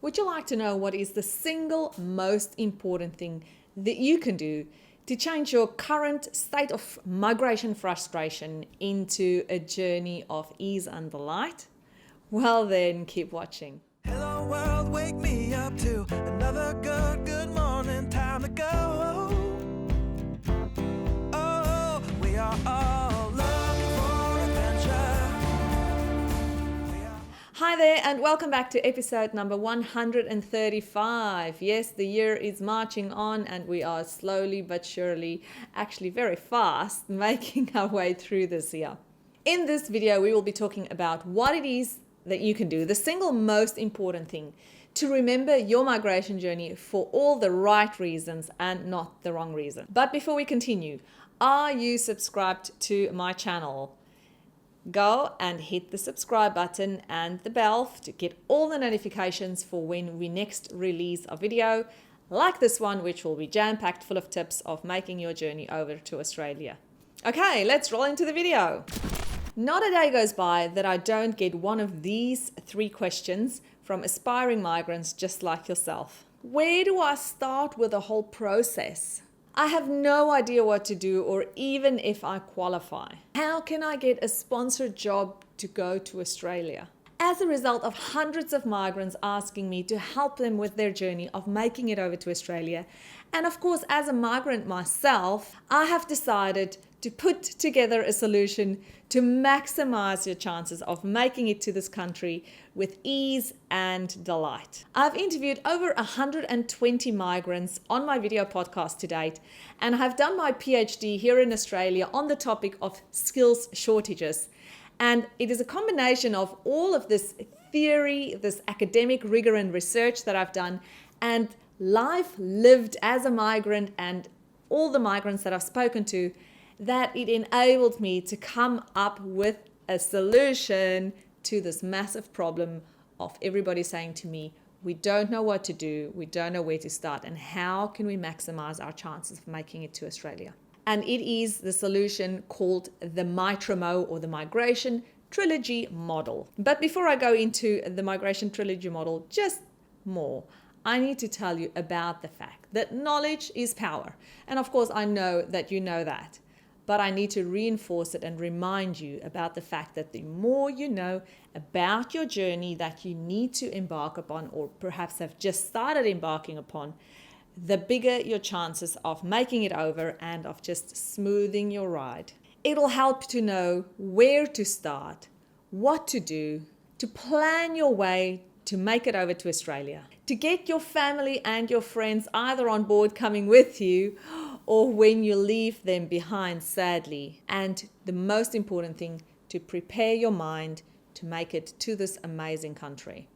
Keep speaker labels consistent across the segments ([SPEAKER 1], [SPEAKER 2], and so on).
[SPEAKER 1] Would you like to know what is the single most important thing that you can do to change your current state of migration frustration into a journey of ease and delight? Well then, keep watching.
[SPEAKER 2] Hello world, wake me up to another good morning, time to go. Oh, we are all looking for adventure.
[SPEAKER 1] Hi there and welcome back to episode number 135. Yes, the year is marching on and we are slowly but surely, actually very fast, making our way through this year. In this video, we will be talking about what it is that you can do, the single most important thing to remember your migration journey for all the right reasons and not the wrong reason. But before we continue, are you subscribed to my channel? Go and hit the subscribe button and the bell to get all the notifications for when we next release a video like this one, which will be jam-packed full of tips of making your journey over to Australia. Okay, let's roll into the video. Not a day goes by that I don't get one of these 3 questions from aspiring migrants just like yourself. Where do I start with the whole process? I have no idea what to do or even if I qualify. How can I get a sponsored job to go to Australia? As a result of hundreds of migrants asking me to help them with their journey of making it over to Australia, and of course as a migrant myself, I have decided to put together a solution to maximize your chances of making it to this country with ease and delight. I've interviewed over 120 migrants on my video podcast to date, and I've done my PhD here in Australia on the topic of skills shortages. And it is a combination of all of this theory, this academic rigor and research that I've done, and life lived as a migrant and all the migrants that I've spoken to, that it enabled me to come up with a solution to this massive problem of everybody saying to me, we don't know what to do, we don't know where to start, and how can we maximize our chances of making it to Australia? And it is the solution called the MITRIMO, or the Migration Trilogy Model. But before I go into the Migration Trilogy Model, just more, I need to tell you about the fact that knowledge is power. And of course, I know that you know that. But I need to reinforce it and remind you about the fact that the more you know about your journey that you need to embark upon, or perhaps have just started embarking upon, the bigger your chances of making it over and of just smoothing your ride. It'll help to know where to start, what to do, to plan your way to make it over to Australia, to get your family and your friends either on board coming with you or when you leave them behind, sadly. And the most important thing, to prepare your mind to make it to this amazing country.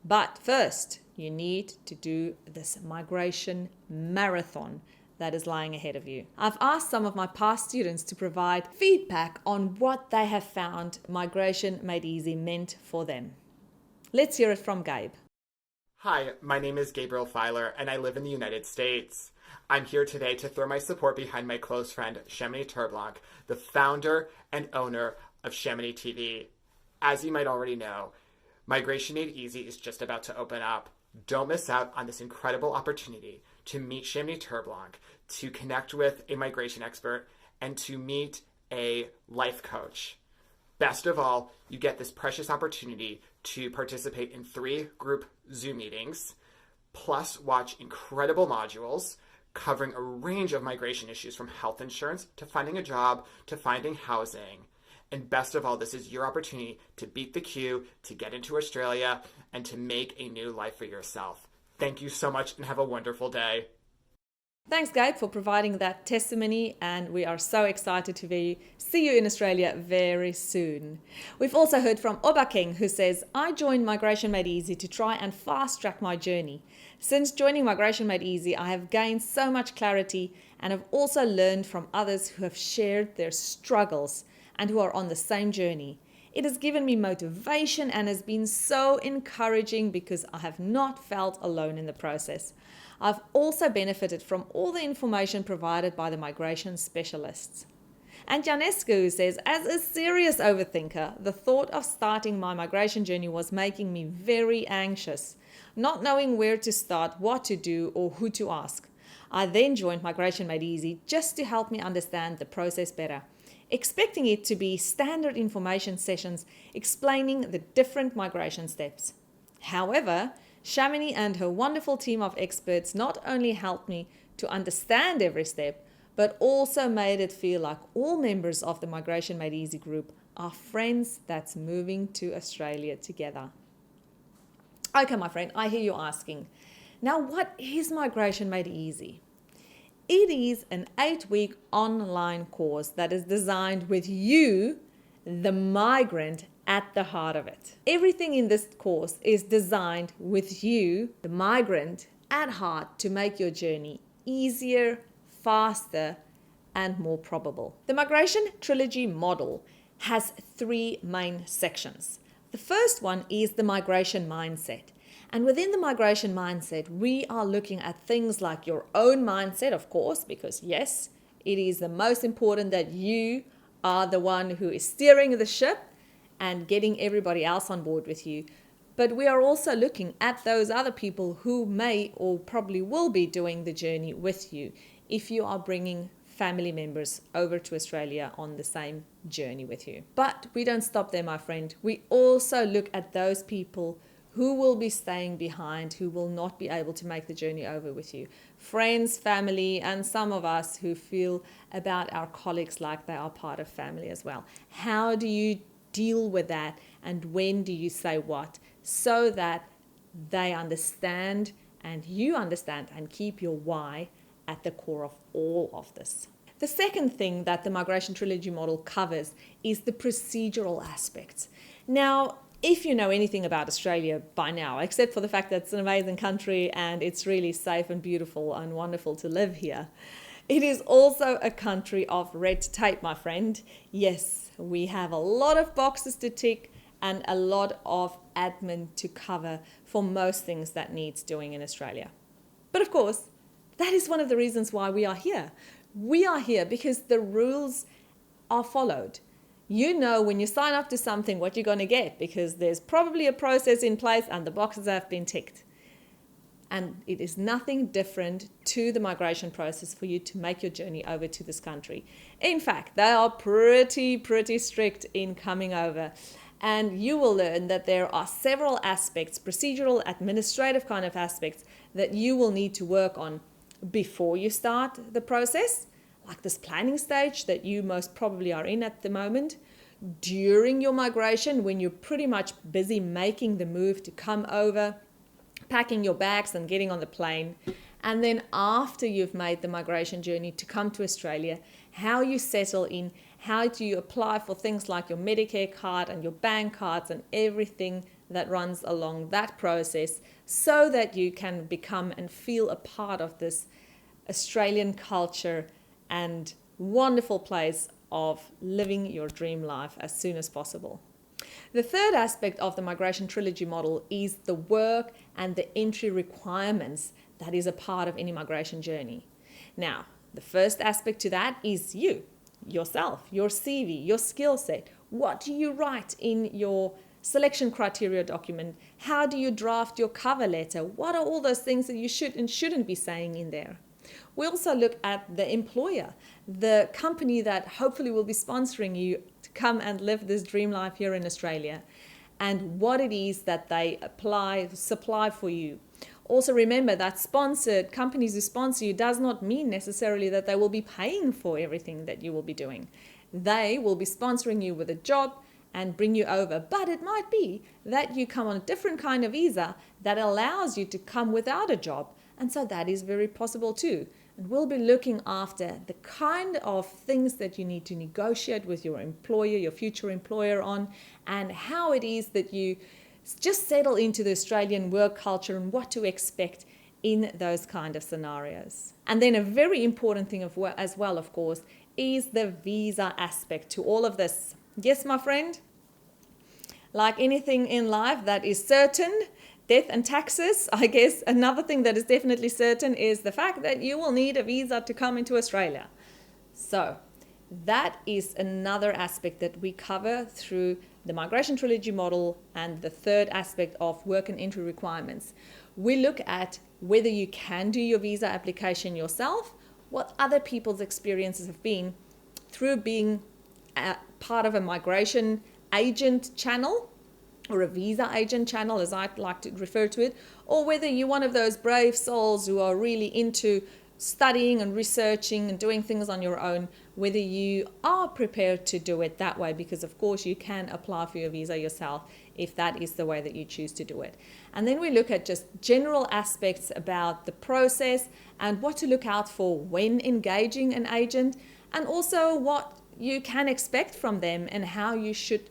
[SPEAKER 1] But first, you need to do this migration marathon that is lying ahead of you. I've asked some of my past students to provide feedback on what they have found Migration Made Easy meant for them. Let's hear it from Gabe.
[SPEAKER 3] Hi, my name is Gabriel Filer, and I live in the United States. I'm here today to throw my support behind my close friend, Chamonix Turblanc, the founder and owner of Chamonix TV. As you might already know, Migration Made Easy is just about to open up. Don't miss out on this incredible opportunity to meet Chamonix Turblanc, to connect with a migration expert, and to meet a life coach. Best of all, you get this precious opportunity to participate in 3 group Zoom meetings, plus watch incredible modules covering a range of migration issues from health insurance to finding a job to finding housing. And best of all, this is your opportunity to beat the queue, to get into Australia, and to make a new life for yourself. Thank you so much and have a wonderful day.
[SPEAKER 1] Thanks, Gabe, for providing that testimony, and we are so excited to see you in Australia very soon. We've also heard from Obakeng, who says, I joined Migration Made Easy to try and fast-track my journey. Since joining Migration Made Easy, I have gained so much clarity and have also learned from others who have shared their struggles and who are on the same journey. It has given me motivation and has been so encouraging because I have not felt alone in the process. I've also benefited from all the information provided by the migration specialists. And Janescu says, as a serious overthinker, the thought of starting my migration journey was making me very anxious. not knowing where to start, what to do, or who to ask. I then joined Migration Made Easy just to help me understand the process better, expecting it to be standard information sessions explaining the different migration steps. However, Shamini and her wonderful team of experts not only helped me to understand every step, but also made it feel like all members of the Migration Made Easy group are friends that's moving to Australia together. Okay, my friend, I hear you asking, now what is Migration Made Easy? It is an 8-week online course that is designed with you, the migrant, at the heart of it. Everything in this course is designed with you, the migrant, at heart to make your journey easier, faster, and more probable. The Migration Trilogy model has 3 main sections. The first one is the migration mindset. And within the migration mindset, we are looking at things like your own mindset, of course, because yes, it is the most important that you are the one who is steering the ship and getting everybody else on board with you. But we are also looking at those other people who may or probably will be doing the journey with you if you are bringing family members over to Australia on the same journey with you. But we don't stop there, my friend. We also look at those people who will be staying behind, who will not be able to make the journey over with you. Friends, family, and some of us who feel about our colleagues like they are part of family as well. How do you deal with that, and when do you say what, so that they understand and you understand and keep your why at the core of all of this. The second thing that the Migration Trilogy model covers is the procedural aspects. Now, if you know anything about Australia by now, except for the fact that it's an amazing country and it's really safe and beautiful and wonderful to live here, it is also a country of red tape, my friend. Yes, we have a lot of boxes to tick and a lot of admin to cover for most things that needs doing in Australia. But of course, that is one of the reasons why we are here. We are here because the rules are followed. You know when you sign up to something what you're going to get, because there's probably a process in place and the boxes have been ticked. And it is nothing different to the migration process for you to make your journey over to this country. In fact, they are pretty strict in coming over. And you will learn that there are several aspects, procedural, administrative kind of aspects, that you will need to work on before you start the process, like this planning stage that you most probably are in at the moment, during your migration when you're pretty much busy making the move to come over, packing your bags and getting on the plane, and then after you've made the migration journey to come to Australia, how you settle in, how do you apply for things like your Medicare card and your bank cards and everything that runs along that process, so that you can become and feel a part of this Australian culture and wonderful place of living your dream life as soon as possible. The third aspect of the Migration Trilogy model is the work and the entry requirements that is a part of any migration journey. Now, the first aspect to that is you, yourself, your CV, your skill set. What do you write in your selection criteria document? How do you draft your cover letter? What are all those things that you should and shouldn't be saying in there? We also look at the employer, the company that hopefully will be sponsoring you to come and live this dream life here in Australia, and what it is that they supply for you. Also remember that sponsored companies who sponsor you does not mean necessarily that they will be paying for everything that you will be doing. They will be sponsoring you with a job and bring you over, but it might be that you come on a different kind of visa that allows you to come without a job. And so that is very possible too. And we'll be looking after the kind of things that you need to negotiate with your employer, your future employer on, and how it is that you just settle into the Australian work culture and what to expect in those kind of scenarios. And then a very important thing as well, of course, is the visa aspect to all of this. Yes, my friend, like anything in life that is certain, death and taxes, I guess another thing that is definitely certain is the fact that you will need a visa to come into Australia. So that is another aspect that we cover through the Migration Trilogy model and the third aspect of work and entry requirements. we look at whether you can do your visa application yourself, what other people's experiences have been through being part of a migration agent channel, or a visa agent channel as I like to refer to it, or whether you're one of those brave souls who are really into studying and researching and doing things on your own, whether you are prepared to do it that way, because of course you can apply for your visa yourself if that is the way that you choose to do it. And then we look at just general aspects about the process and what to look out for when engaging an agent, and also what you can expect from them and how you should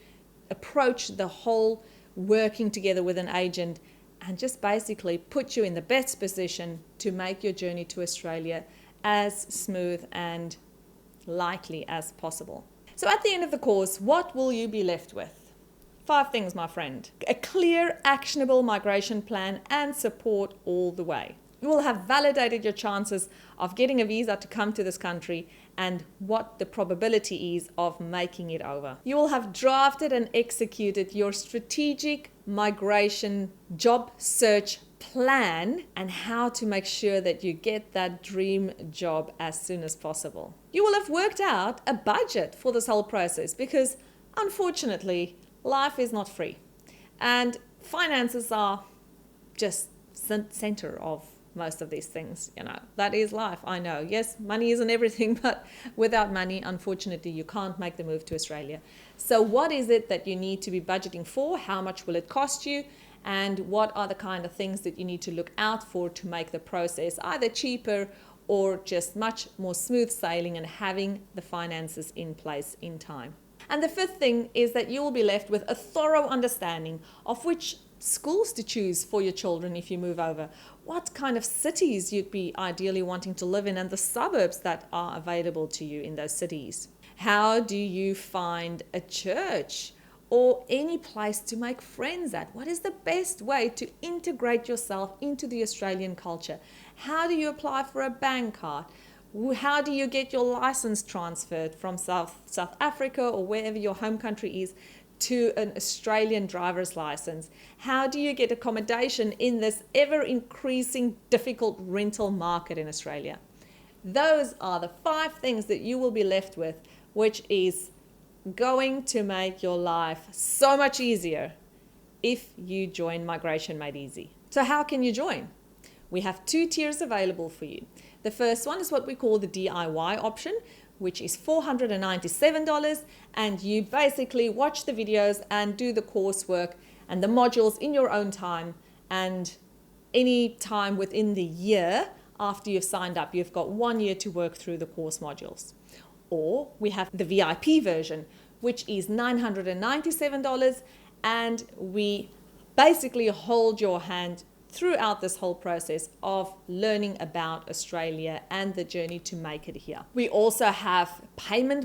[SPEAKER 1] approach the whole working together with an agent, and just basically put you in the best position to make your journey to Australia as smooth and likely as possible. So at the end of the course, what will you be left with? 5 things, my friend. A clear, actionable migration plan and support all the way. You will have validated your chances of getting a visa to come to this country and what the probability is of making it over. You will have drafted and executed your strategic migration job search plan and how to make sure that you get that dream job as soon as possible. You will have worked out a budget for this whole process, because unfortunately life is not free and finances are just center of most of these things. That is life. I know, yes, money isn't everything, but without money, unfortunately, you can't make the move to Australia. So what is it that you need to be budgeting for? How much will it cost you? And what are the kind of things that you need to look out for to make the process either cheaper or just much more smooth sailing and having the finances in place in time? And the 5th thing is that you will be left with a thorough understanding of which schools to choose for your children if you move over, what kind of cities you'd be ideally wanting to live in, and the suburbs that are available to you in those cities. How do you find a church or any place to make friends at? What is the best way to integrate yourself into the Australian culture? How do you apply for a bank card? How do you get your license transferred from South Africa or wherever your home country is to an Australian driver's license? How do you get accommodation in this ever-increasing difficult rental market in Australia? Those are the 5 things that you will be left with, which is going to make your life so much easier if you join Migration Made Easy. So how can you join? We have 2 tiers available for you. The first one is what we call the DIY option, which is $497, and you basically watch the videos and do the coursework and the modules in your own time, and any time within the year after you've signed up. You've got 1 year to work through the course modules. Or we have the VIP version, which is $997, and we basically hold your hand throughout this whole process of learning about Australia and the journey to make it here. We also have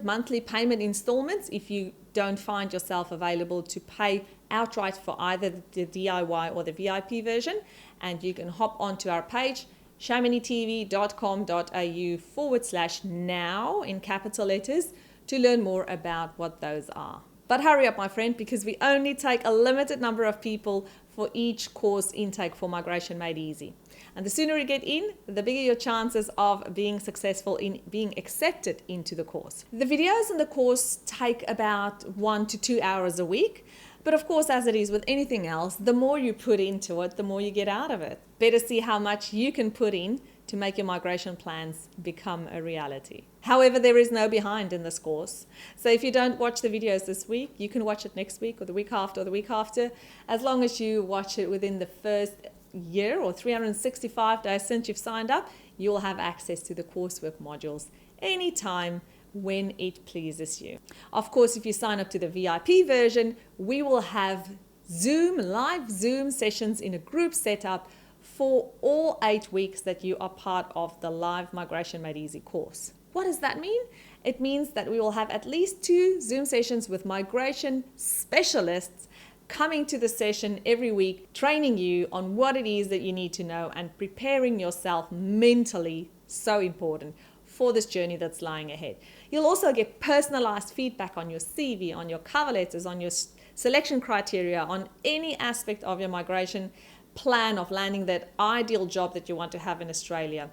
[SPEAKER 1] monthly payment installments if you don't find yourself available to pay outright for either the DIY or the VIP version. And you can hop onto our page, chamonixtv.com.au/now in capital letters, to learn more about what those are. But hurry up, my friend, because we only take a limited number of people for each course intake for Migration Made Easy. And the sooner you get in, the bigger your chances of being successful in being accepted into the course. The videos in the course take about 1 to 2 hours a week. But of course, as it is with anything else, the more you put into it, the more you get out of it. Better see how much you can put in to make your migration plans become a reality. However, there is no behind in this course. So if you don't watch the videos this week, you can watch it next week or the week after or the week after. As long as you watch it within the first year or 365 days since you've signed up, you'll have access to the coursework modules anytime when it pleases you. Of course, if you sign up to the VIP version, we will have live Zoom sessions in a group setup for all 8 weeks that you are part of the live Migration Made Easy course. What does that mean? It means that we will have at least 2 Zoom sessions with migration specialists coming to the session every week, training you on what it is that you need to know and preparing yourself mentally, so important, for this journey that's lying ahead. You'll also get personalized feedback on your CV, on your cover letters, on your selection criteria, on any aspect of your migration plan of landing that ideal job that you want to have in Australia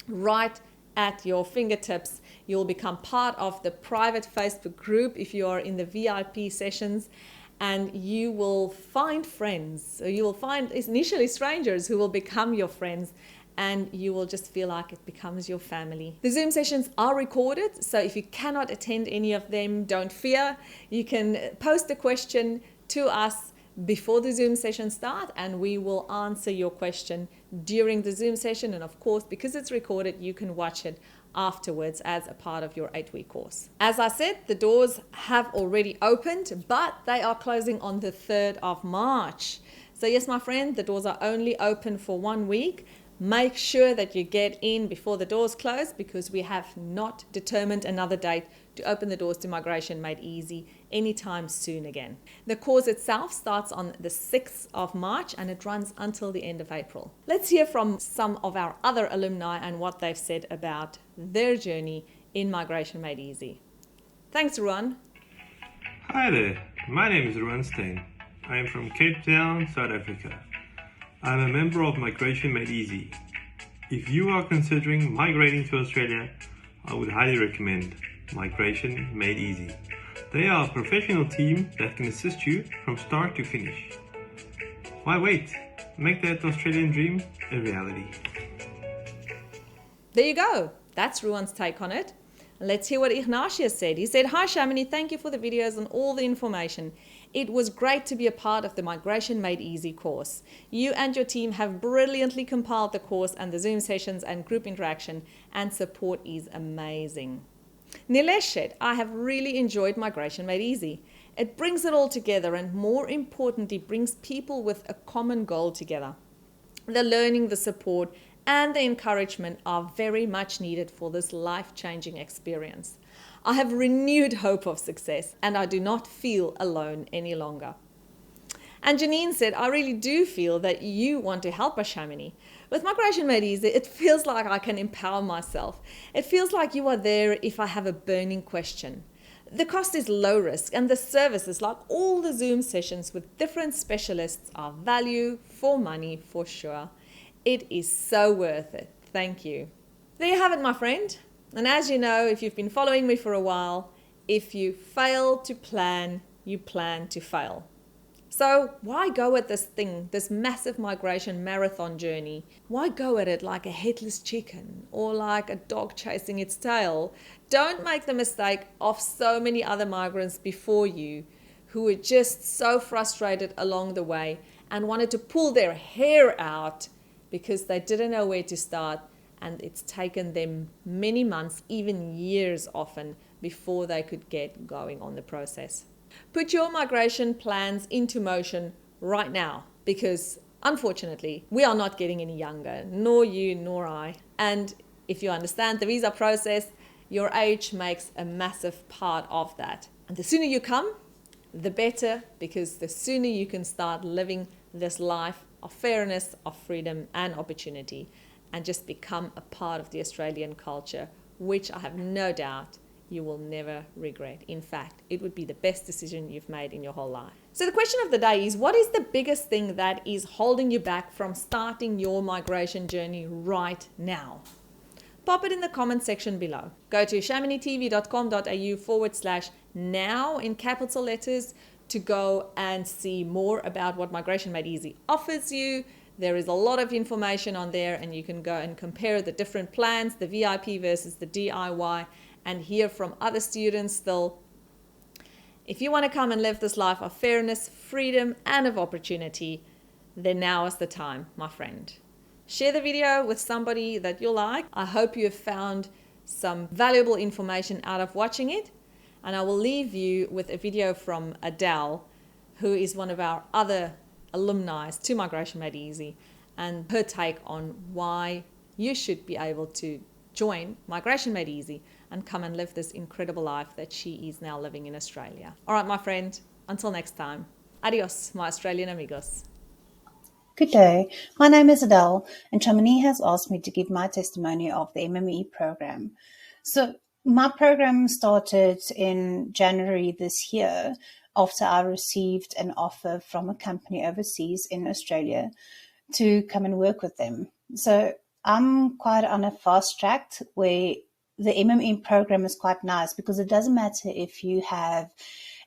[SPEAKER 1] right at your fingertips. You'll become part of the private Facebook group if you are in the VIP sessions, and you will find friends. So you will find initially strangers who will become your friends, and you will just feel like it becomes your family. The Zoom sessions are recorded, so if you cannot attend any of them, don't fear. You can post a question to us before the Zoom session start, and we will answer your question during the Zoom session. And of course, because it's recorded, you can watch it afterwards as a part of your 8-week course. As I said, the doors have already opened, but they are closing on the 3rd of March. So yes, my friend, the doors are only open for 1 week. Make sure that you get in before the doors close, because we have not determined another date to open the doors to Migration Made Easy anytime soon again. The course itself starts on the 6th of March and it runs until the end of April. Let's hear from some of our other alumni and what they've said about their journey in Migration Made Easy. Thanks, Ruan.
[SPEAKER 4] Hi there, my name is Ruan Stein. I am from Cape Town, South Africa. I'm a member of Migration Made Easy. If you are considering migrating to Australia, I would highly recommend Migration Made Easy. They are a professional team that can assist you from start to finish. Why wait? Make that Australian dream a reality.
[SPEAKER 1] There you go. That's Ruan's take on it. Let's hear what Ignatius said. He said, "Hi Shamini, thank you for the videos and all the information. It was great to be a part of the Migration Made Easy course. You and your team have brilliantly compiled the course, and the Zoom sessions and group interaction and support is amazing." Nilesh said, "I have really enjoyed Migration Made Easy. It brings it all together, and more importantly, brings people with a common goal together. The learning, the support, and the encouragement are very much needed for this life-changing experience. I have renewed hope of success, and I do not feel alone any longer." And Janine said, "I really do feel that you want to help us, Shamini. With Migration Made Easy, it feels like I can empower myself. It feels like you are there if I have a burning question. The cost is low risk, and the services, like all the Zoom sessions with different specialists, are value for money for sure. It is so worth it. Thank you." There you have it, my friend. And as you know, if you've been following me for a while, if you fail to plan, you plan to fail. So why go at this thing, this massive migration marathon journey? Why go at it like a headless chicken or like a dog chasing its tail? Don't make the mistake of so many other migrants before you who were just so frustrated along the way and wanted to pull their hair out because they didn't know where to start, and it's taken them many months, even years often, before they could get going on the process. Put your migration plans into motion right now, because unfortunately, we are not getting any younger, nor you nor I. And if you understand the visa process, your age makes a massive part of that. And the sooner you come, the better, because the sooner you can start living this life of fairness, of freedom and opportunity, and just become a part of the Australian culture, which I have no doubt you will never regret. In fact, it would be the best decision you've made in your whole life. So the question of the day is, what is the biggest thing that is holding you back from starting your migration journey right now? Pop it in the comment section below. Go to chamonixtv.com.au/now in capital letters to go and see more about what Migration Made Easy offers you. There is a lot of information on there, and you can go and compare the different plans, the VIP versus the DIY, and hear from other students still. If you want to come and live this life of fairness, freedom, and of opportunity, then now is the time, my friend. Share the video with somebody that you like. I hope you have found some valuable information out of watching it. And I will leave you with a video from Adele, who is one of our other alumni to Migration Made Easy, and her take on why you should be able to join Migration Made Easy and come and live this incredible life that she is now living in Australia. All right, my friend, until next time. Adios, my Australian amigos.
[SPEAKER 5] Good day. My name is Adele, and Chamonix has asked me to give my testimony of the MME program. So my program started in January this year after I received an offer from a company overseas in Australia to come and work with them. So I'm quite on a fast track where the MME program is quite nice, because it doesn't matter if you have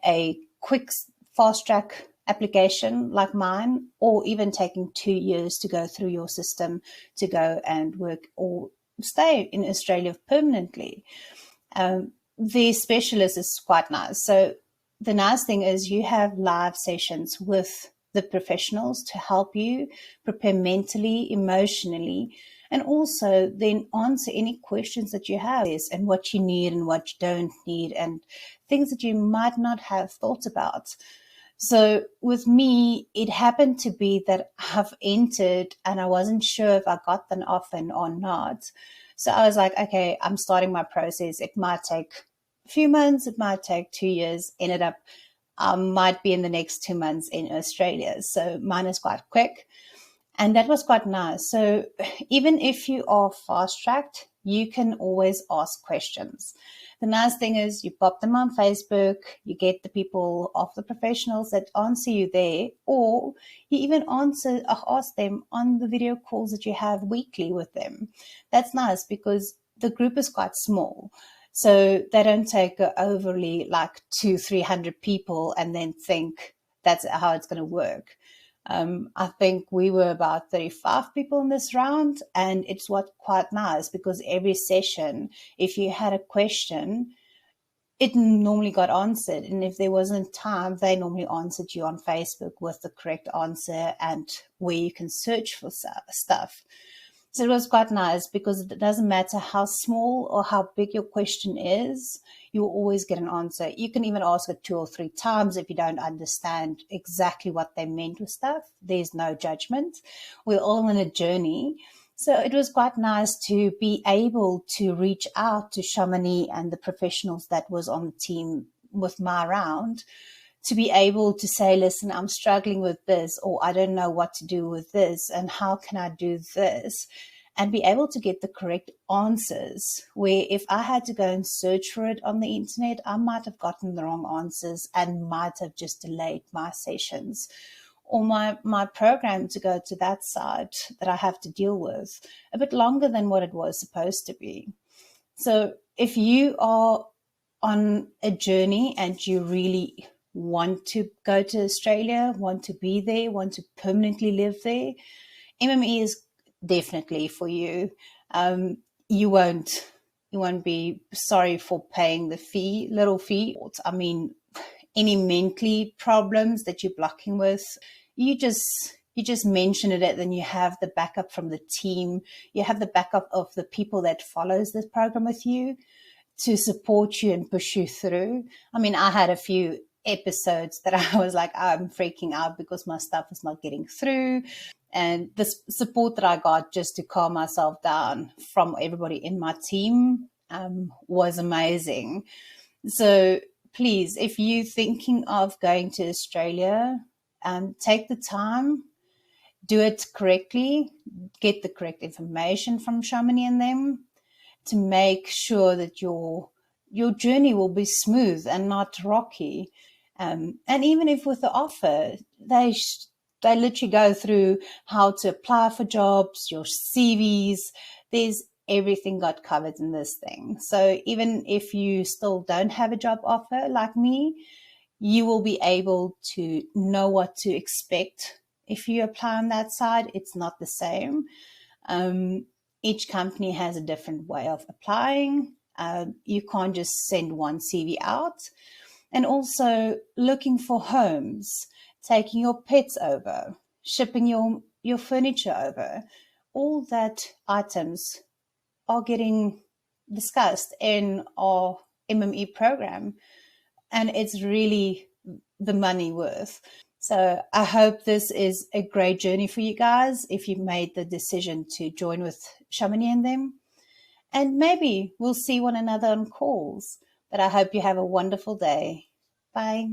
[SPEAKER 5] a quick fast track application like mine, or even taking 2 years to go through your system to go and work or stay in Australia permanently. The specialist is quite nice. So the nice thing is you have live sessions with the professionals to help you prepare mentally, emotionally, and also then answer any questions that you have and what you need and what you don't need and things that you might not have thought about. So with me, it happened to be that I've entered and I wasn't sure if I got an offer or not. So I was like, okay, I'm starting my process. It might take a few months. It might take 2 years. Ended up, might be in the next 2 months in Australia. So mine is quite quick. And that was quite nice. So even if you are fast-tracked, you can always ask questions. The nice thing is you pop them on Facebook, you get the people of the professionals that answer you there, or you even ask them on the video calls that you have weekly with them. That's nice because the group is quite small. So they don't take overly like 200-300 people and then think that's how it's going to work. I think we were about 35 people in this round, and it's quite nice because every session, if you had a question, it normally got answered. And if there wasn't time, they normally answered you on Facebook with the correct answer and where you can search for stuff. So it was quite nice because it doesn't matter how small or how big your question is, you'll always get an answer. You can even ask it 2 or 3 times if you don't understand exactly what they meant with stuff. There's no judgment. We're all on a journey. So it was quite nice to be able to reach out to Chamonix and the professionals that was on the team with my round, to be able to say, listen, I'm struggling with this, or I don't know what to do with this, and how can I do this? And be able to get the correct answers, where if I had to go and search for it on the internet, I might have gotten the wrong answers and might have just delayed my sessions or my program to go to that side that I have to deal with a bit longer than what it was supposed to be. So if you are on a journey and you really want to go to Australia, want to be there, want to permanently live there, MME is definitely for you. You won't be sorry for paying the little fee. I mean, any mentally problems that you're blocking with, you just mention it, and then you have the backup from the team. You have the backup of the people that follows this program with you to support you and push you through. I mean, I had a few episodes that I was like, I'm freaking out because my stuff is not getting through. And the support that I got just to calm myself down from everybody in my team was amazing. So please, if you're thinking of going to Australia, take the time, do it correctly, get the correct information from Chamonix and them to make sure that your journey will be smooth and not rocky. And even if with the offer, they literally go through how to apply for jobs, your CVs. There's everything got covered in this thing. So even if you still don't have a job offer like me, you will be able to know what to expect. If you apply on that side, it's not the same. Each company has a different way of applying. You can't just send one CV out. And also looking for homes, taking your pets over, shipping your furniture over. All that items are getting discussed in our MME program, and it's really the money worth. So I hope this is a great journey for you guys if you made the decision to join with Chamonix and them. And maybe we'll see one another on calls. But I hope you have a wonderful day. Bye.